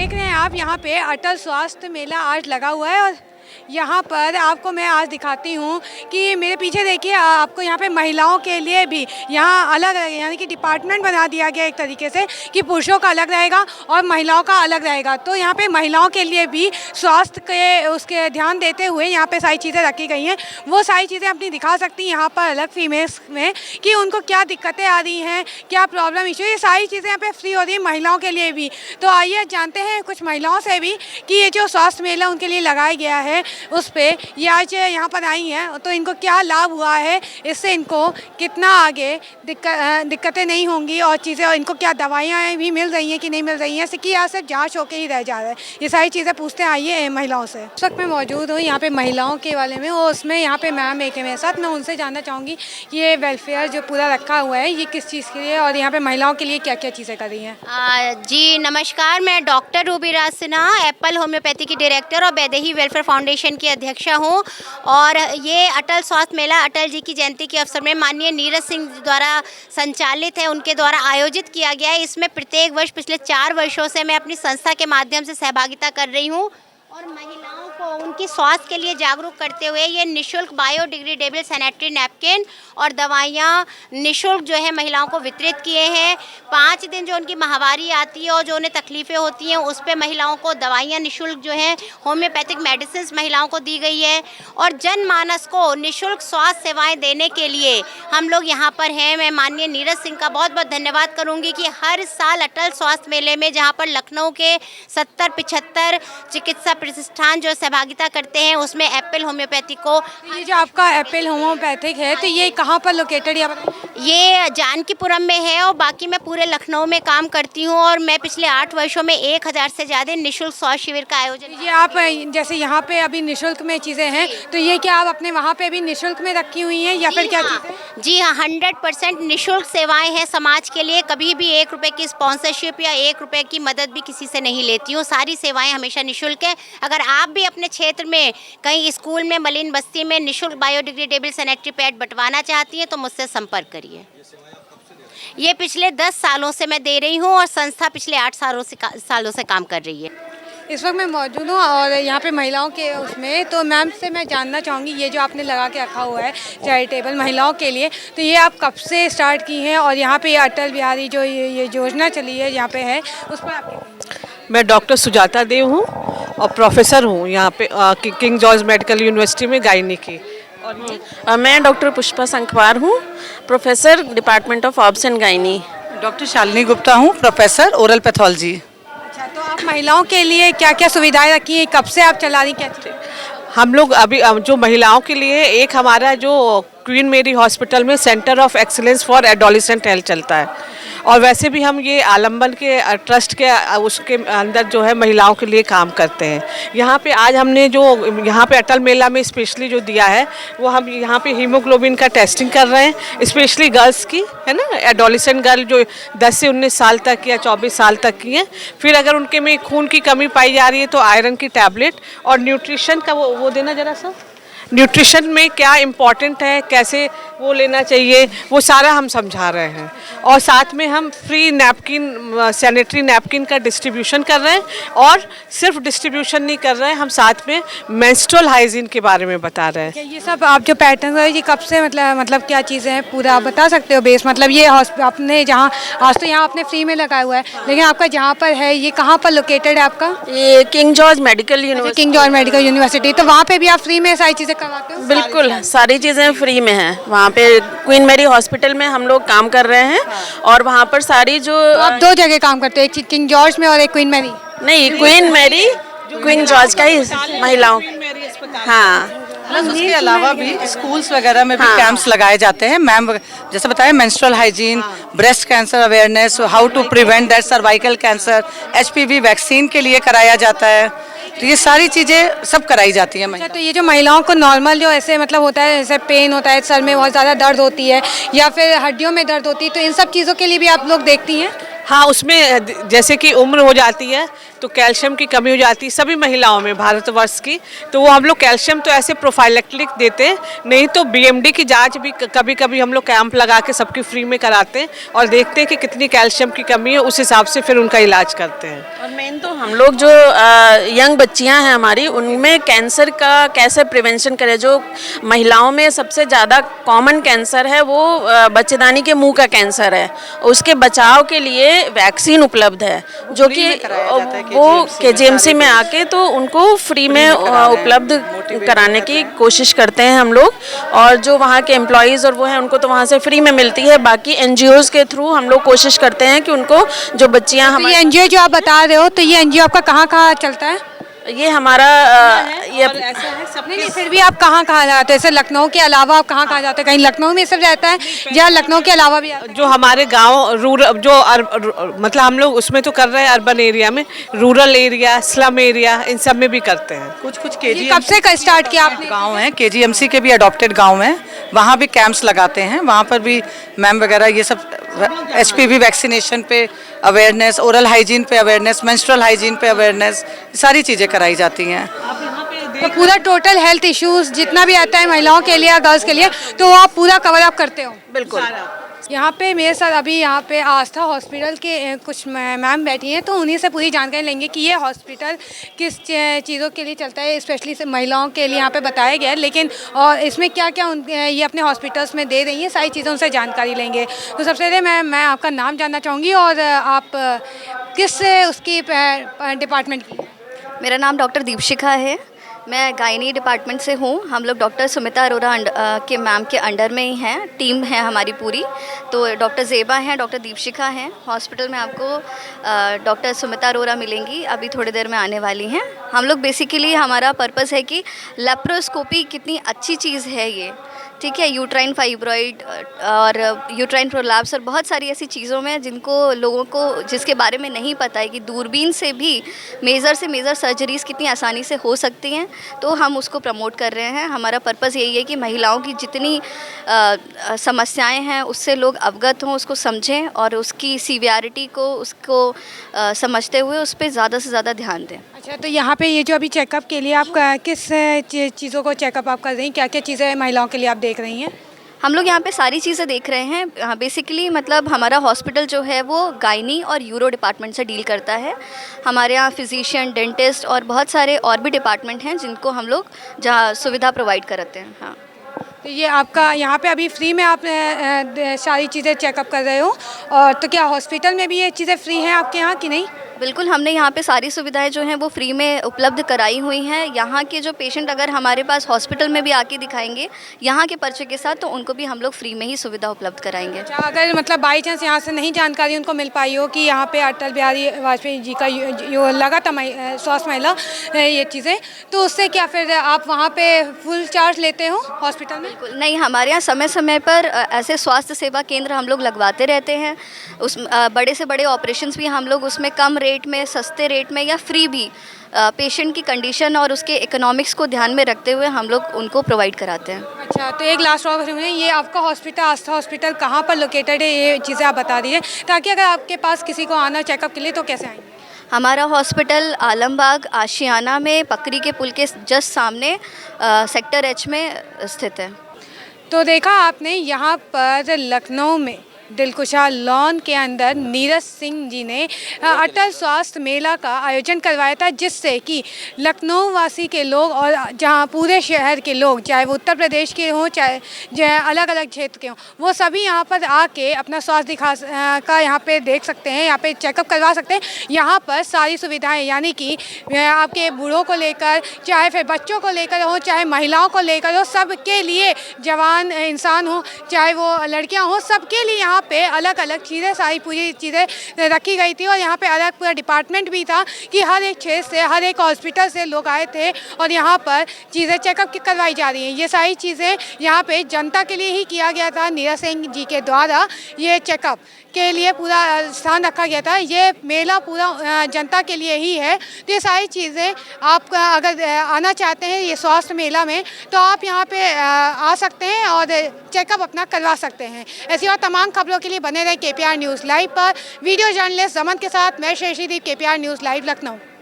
देख रहे हैं आप यहाँ पे अटल स्वास्थ्य मेला आज लगा हुआ है और यहाँ पर आपको मैं आज दिखाती हूँ कि मेरे पीछे देखिए आपको यहाँ पे महिलाओं के लिए भी यहाँ अलग यानी कि डिपार्टमेंट बना दिया गया एक तरीके से कि पुरुषों का अलग रहेगा और महिलाओं का अलग रहेगा। तो यहाँ पे महिलाओं के लिए भी स्वास्थ्य के उसके ध्यान देते हुए यहाँ पे सारी चीज़ें रखी गई हैं। वो सारी चीज़ें अपनी दिखा सकती हैं यहाँ पर अलग फीमेल्स में कि उनको क्या दिक्कतें आ रही हैं, क्या प्रॉब्लम इशू, ये सारी चीज़ें यहाँ पे फ्री हो रही हैं महिलाओं के लिए भी। तो आइए जानते हैं कुछ महिलाओं से भी कि ये जो स्वास्थ्य मेला उनके लिए लगाया गया है उस पे ये आज यहाँ पर आई हैं तो इनको क्या लाभ हुआ है, इससे इनको कितना आगे दिक्कतें नहीं होंगी और चीज़ें, और इनको क्या दवाइयाँ भी मिल रही हैं कि नहीं मिल रही हैं, कि यहाँ सिर्फ जाँच होके ही रह जा रहा है। ये सारी चीज़ें पूछते हैं आइए महिलाओं से। उस वक्त मैं मौजूद हूँ यहाँ पे महिलाओं के वाले में और उसमें यहाँ पे मैम एक है मेरे साथ। मैं उनसे जानना चाहूँगी ये वेलफेयर जो पूरा रखा हुआ है ये किस चीज़ के लिए और यहाँ पे महिलाओं के लिए क्या क्या चीज़ें कर रही हैं। जी नमस्कार, मैं डॉक्टर रूबी राज सिन्हा, एप्पल होम्योपैथी की डायरेक्टर और वैदेही वेलफेयर फाउंडेशन की अध्यक्षा हूँ। और ये अटल स्वास्थ्य मेला अटल जी की जयंती के अवसर में माननीय नीरज सिंह द्वारा संचालित है, उनके द्वारा आयोजित किया गया है। इसमें प्रत्येक वर्ष पिछले 4 वर्षों से मैं अपनी संस्था के माध्यम से सहभागिता कर रही हूँ और महिलाओं को उनकी स्वास्थ्य के लिए जागरूक करते हुए ये निःशुल्क बायोडिग्रेडेबल सैनिटरी नैपकिन और दवाइयाँ निःशुल्क जो है महिलाओं को वितरित किए हैं। 5 दिन जो उनकी माहवारी आती है और जो उन्हें तकलीफ़ें होती हैं उस पर महिलाओं को दवाइयाँ निःशुल्क जो हैं होम्योपैथिक मेडिसिन महिलाओं को दी गई है। और जनमानस को निःशुल्क स्वास्थ्य सेवाएँ देने के लिए हम लोग यहाँ पर हैं। मैं माननीय नीरज सिंह का बहुत बहुत धन्यवाद करूँगी कि हर साल अटल स्वास्थ्य मेले में जहाँ पर लखनऊ के 70-75 चिकित्सा प्रतिष्ठान जो सहभागिता करते हैं उसमें एप्पल होम्योपैथी को, ये जो आपका एप्पल होम्योपैथिक है तो ये कहाँ पर लोकेटेड है? ये जानकीपुरम में है और बाकी मैं पूरे लखनऊ में काम करती हूँ और मैं पिछले 8 वर्षों में 1000 से ज़्यादा निःशुल्क स्वास्थ्य शिविर का आयोजन। ये आप जैसे यहाँ पे अभी निःशुल्क में चीज़ें हैं तो ये क्या आप अपने वहाँ पे भी निःशुल्क में रखी हुई हैं या फिर क्या चीज़ें? जी हाँ, 100% निःशुल्क सेवाएं हैं समाज के लिए। कभी भी 1 रुपये की स्पॉन्सरशिप या 1 रुपये की मदद भी किसी से नहीं लेती हूँ। सारी सेवाएं हमेशा निःशुल्क है। अगर आप भी अपने क्षेत्र में कहीं स्कूल में, मलिन बस्ती में निःशुल्क बायोडिग्रेडेबल सैनिटरी पैड बंटवाना चाहती हैं तो मुझसे संपर्क करिए। ये पिछले 10 सालों से मैं दे रही हूँ और संस्था पिछले 8 सालों से काम कर रही है। इस वक्त मैं मौजूद हूँ और यहाँ पे महिलाओं के उसमें, तो मैम से मैं जानना चाहूँगी ये जो आपने लगा के रखा हुआ है चैरिटेबल महिलाओं के लिए, तो ये आप कब से स्टार्ट की हैं और यहाँ पे अटल बिहारी जो ये योजना चली है यहाँ पे है उस पर आपकी? मैं डॉक्टर सुजाता देव हूँ और प्रोफेसर हूँ यहाँ पे किंग जॉर्ज मेडिकल यूनिवर्सिटी में गायनी की। और मैं डॉक्टर पुष्पा संखवार हूँ, professor department of obs and gynae. Doctor Shalini Gupta हूँ, प्रोफेसर ओरल पैथोलॉजी। अच्छा, तो आप महिलाओं के लिए क्या क्या सुविधाएं रखी हैं, कब से आप चला रही, क्या चीज़ें? हम लोग अभी जो महिलाओं के लिए एक हमारा जो क्वीन मेरी हॉस्पिटल में centre of excellence for adolescent health चलता है और वैसे भी हम ये आलम्बन के ट्रस्ट के उसके अंदर जो है महिलाओं के लिए काम करते हैं। यहाँ पे आज हमने जो यहाँ पे अटल मेला में स्पेशली जो दिया है वो हम यहाँ पे हीमोग्लोबिन का टेस्टिंग कर रहे हैं, स्पेशली गर्ल्स की, है ना, एडोलेसेंट गर्ल जो 10 से 19 साल तक या 24 साल तक की हैं। फिर अगर उनके में खून की कमी पाई जा रही है तो आयरन की टैबलेट और न्यूट्रिशन का वो देना जरा सा, न्यूट्रिशन में क्या इम्पॉर्टेंट है, कैसे वो लेना चाहिए, वो सारा हम समझा रहे हैं। और साथ में हम फ्री नैपकिन, सैनिटरी नैपकिन का डिस्ट्रीब्यूशन कर रहे हैं और सिर्फ डिस्ट्रीब्यूशन नहीं कर रहे हैं, हम साथ में मेंस्ट्रुअल हाइजीन के बारे में बता रहे हैं। ये सब आप जो पैटर्न है ये कब से मतलब क्या चीज़ें हैं पूरा आप बता सकते हो बेस? मतलब ये आपने जहाँ आज तो यहाँ आपने फ्री में लगाया हुआ है, लेकिन आपका जहाँ पर है ये कहाँ पर लोकेटेड है आपका? ये king George medical university. King George medical university, तो वहाँ पे भी आप फ्री में सारी चीज़ें करवाते हो? बिल्कुल, सारी चीज़ें फ्री में हैं। वहाँ पे क्वीन मेरी हॉस्पिटल में हम लोग काम कर रहे हैं और वहाँ पर सारी जो तो आप 2 जगह काम करते हो, एक किंग जॉर्ज में और एक क्वीन मैरी? नहीं, क्वीन मेरी क्वीन जॉर्ज का ही महिलाओं, हाँ। प्लस उसके अलावा भी स्कूल्स वगैरह में भी कैंप्स लगाए जाते हैं। मैम जैसे बताया, menstrual hygiene, breast cancer awareness, how to prevent that, cervical cancer, HPV vaccine के लिए कराया जाता है। तो ये सारी चीज़ें सब कराई जाती हैं। अच्छा, तो ये जो महिलाओं को नॉर्मल जो ऐसे मतलब होता है, जैसे पेन होता है, सर में बहुत ज़्यादा दर्द होती है या फिर हड्डियों में दर्द होती है, तो इन सब चीज़ों के लिए भी आप लोग देखती हैं? हाँ, उसमें जैसे कि उम्र हो जाती है तो कैल्शियम की कमी हो जाती है सभी महिलाओं में भारतवर्ष की। तो वो हम लोग कैल्शियम तो ऐसे प्रोफाइलेक्टिक देते हैं, नहीं तो बीएमडी की जांच भी कभी कभी हम लोग कैंप लगा के सबकी फ्री में कराते हैं और देखते हैं कि कितनी कैल्शियम की कमी है, उस हिसाब से फिर उनका इलाज करते हैं। और मेन तो हम लोग जो यंग बच्चियां हैं हमारी, उनमें कैंसर का कैसे प्रिवेंशन करें। जो महिलाओं में सबसे ज़्यादा कॉमन कैंसर है वो बच्चेदानी के मुंह का कैंसर है। उसके बचाव के लिए वैक्सीन उपलब्ध है जो कि वो केजीएमसी में आके तो उनको फ्री में उपलब्ध कराने की कोशिश करते हैं हम लोग। और जो वहाँ के एम्प्लॉयज़ और वो हैं उनको तो वहाँ से फ्री में मिलती है। बाकी एनजीओज़ के थ्रू हम लोग कोशिश करते हैं कि उनको जो बच्चियाँ तो हमारे ये एनजीओ जो आप बता रहे हो, तो ये एनजीओ आपका कहाँ कहाँ चलता है? ये हमारा ये नहीं, फिर भी आप कहाँ कहाँ जाते हैं? जैसे लखनऊ के अलावा आप कहाँ कहाँ जाते हैं? कहीं लखनऊ में सब रहता है या लखनऊ के अलावा भी आता है? जो हमारे गांव रूरल जो मतलब हम लोग उसमें तो कर रहे हैं, अर्बन एरिया में, रूरल एरिया, स्लम एरिया, इन सब में भी करते हैं। कुछ ये कब से स्टार्ट किया आपने? गांव हैं, केजीएमसी के भी अडॉप्टेड गांव हैं, वहाँ भी कैंप्स लगाते हैं। वहाँ पर भी मैम वगैरह ये सब एचपीवी वैक्सीनेशन पे अवेयरनेस, ओरल हाइजीन पे अवेयरनेस, मेंस्ट्रुअल हाइजीन पे अवेयरनेस, सारी चीज़ें कराई जाती हैं। तो पूरा टोटल हेल्थ इश्यूज जितना भी आता है महिलाओं के लिए या गर्ल्स के लिए, तो आप पूरा कवर अप करते हो? बिल्कुल। यहाँ पे मेरे साथ अभी यहाँ पे आस्था हॉस्पिटल के कुछ मैम बैठी हैं, तो उन्हीं से पूरी जानकारी लेंगे कि ये हॉस्पिटल किस चीज़ों के लिए चलता है, स्पेशली से महिलाओं के लिए यहाँ पे बताया गया है। लेकिन और इसमें क्या क्या ये अपने हॉस्पिटल्स में दे रही हैं, सारी चीज़ों उनसे जानकारी लेंगे। तो सबसे पहले मैं आपका नाम जानना चाहूँगी और आप किस उसकी डिपार्टमेंट की? मेरा नाम डॉक्टर दीपशिखा है। मैं गायनी डिपार्टमेंट से हूँ। हम लोग डॉक्टर सुमिता अरोरा के मैम के अंडर में ही हैं, टीम है हमारी पूरी। तो डॉक्टर ज़ेबा हैं, डॉक्टर दीपशिखा हैं। हॉस्पिटल में आपको डॉक्टर सुमिता अरोरा मिलेंगी, अभी थोड़ी देर में आने वाली हैं। हम लोग बेसिकली हमारा पर्पस है कि लेप्रोस्कोपी कितनी अच्छी चीज़ है ये, ठीक है, यूट्राइन फाइब्रॉइड और यूट्राइन प्रोलैप्स और बहुत सारी ऐसी चीज़ों में जिनको लोगों को जिसके बारे में नहीं पता है कि दूरबीन से भी मेजर से मेजर सर्जरीज़ कितनी आसानी से हो सकती हैं। तो हम उसको प्रमोट कर रहे हैं। हमारा पर्पस यही है कि महिलाओं की जितनी समस्याएं हैं उससे लोग अवगत हों, उसको समझें और उसकी सीवियरिटी को उसको समझते हुए उस पर ज़्यादा से ज़्यादा ध्यान दें। अच्छा, तो यहाँ पे ये जो अभी चेकअप के लिए आप किस चीज़ों को चेकअप आप कर रही हैं, क्या क्या चीज़ें महिलाओं के लिए आप देख रही हैं? हम लोग यहाँ पे सारी चीज़ें देख रहे हैं। बेसिकली मतलब हमारा हॉस्पिटल जो है वो गायनी और यूरो डिपार्टमेंट से डील करता है। हमारे यहाँ फिजिशियन, डेंटिस्ट और बहुत सारे और भी डिपार्टमेंट हैं जिनको हम लोग जहाँ सुविधा प्रोवाइड कराते हैं। हाँ, तो ये आपका यहाँ पे अभी फ्री में आप सारी चीज़ें चेकअप कर रहे हो, और तो क्या हॉस्पिटल में भी ये चीज़ें फ्री हैं आपके यहाँ कि नहीं? बिल्कुल, हमने यहाँ पे सारी सुविधाएं जो हैं वो फ्री में उपलब्ध कराई हुई हैं। यहाँ के जो पेशेंट अगर हमारे पास हॉस्पिटल में भी आके दिखाएंगे यहाँ के पर्चे के साथ, तो उनको भी हम लोग फ्री में ही सुविधा उपलब्ध कराएंगे। अच्छा, अगर मतलब बाई चांस यहाँ से नहीं जानकारी उनको मिल पाई हो कि यहाँ पे अटल बिहारी वाजपेयी जी का यो लगा था स्वास्थ्य महिला ये चीज़ें, तो उससे क्या फिर आप वहाँ पे फुल चार्ज लेते हो हॉस्पिटल में? बिल्कुल नहीं, हमारे यहाँ समय समय पर ऐसे स्वास्थ्य सेवा केंद्र हम लोग लगवाते रहते हैं। उस बड़े से बड़े ऑपरेशंस भी हम लोग उसमें कम रेट में, सस्ते रेट में या फ्री भी पेशेंट की कंडीशन और उसके इकोनॉमिक्स को ध्यान में रखते हुए हम लोग उनको प्रोवाइड कराते हैं। अच्छा, तो एक लास्ट और क्वेश्चन है, ये आपका हॉस्पिटल आस्था हॉस्पिटल कहाँ पर लोकेटेड है, ये चीज़ें आप बता दीजिए, ताकि अगर आपके पास किसी को आना चेकअप के लिए तो कैसे आएंगे? हमारा हॉस्पिटल आलमबाग आशियाना में पकरी के पुल के जस्ट सामने सेक्टर एच में स्थित है। तो देखा आपने, यहाँ पर लखनऊ में दिलकुशा लॉन के अंदर नीरज सिंह जी ने अटल स्वास्थ्य मेला का आयोजन करवाया था, जिससे कि लखनऊ वासी के लोग और जहाँ पूरे शहर के लोग, चाहे वो उत्तर प्रदेश के हों चाहे जो अलग अलग क्षेत्र के हों, वो सभी यहाँ पर आके अपना स्वास्थ्य का यहाँ पे देख सकते हैं, यहाँ पे चेकअप करवा सकते हैं। यहाँ पर सारी सुविधाएं, यानी कि आपके बूढ़ों को लेकर, चाहे फिर बच्चों को लेकर हो, चाहे महिलाओं को लेकर हो, सबके लिए, जवान इंसान हो चाहे वो लड़कियाँ हों, सबके लिए यहाँ पे अलग अलग चीज़ें, सारी पूरी चीज़ें रखी गई थी। और यहाँ पे अलग पूरा डिपार्टमेंट भी था कि हर एक क्षेत्र से, हर एक हॉस्पिटल से लोग आए थे और यहाँ पर चीज़ें चेकअप करवाई जा रही हैं। ये सारी चीज़ें यहाँ पे जनता के लिए ही किया गया था। नीरज सिंह जी के द्वारा ये चेकअप के लिए पूरा स्थान रखा गया था। ये मेला पूरा जनता के लिए ही है। तो ये सारी चीज़ें आप अगर आना चाहते हैं ये स्वास्थ्य मेला में, तो आप यहाँ पे आ सकते हैं और चेकअप अपना करवा सकते हैं। ऐसी और तमाम खबरों के लिए बने रहे KPR न्यूज़ लाइव पर। वीडियो जर्नलिस्ट जमन के साथ मैं शेषीदीप, KPR न्यूज़ लाइव, लखनऊ।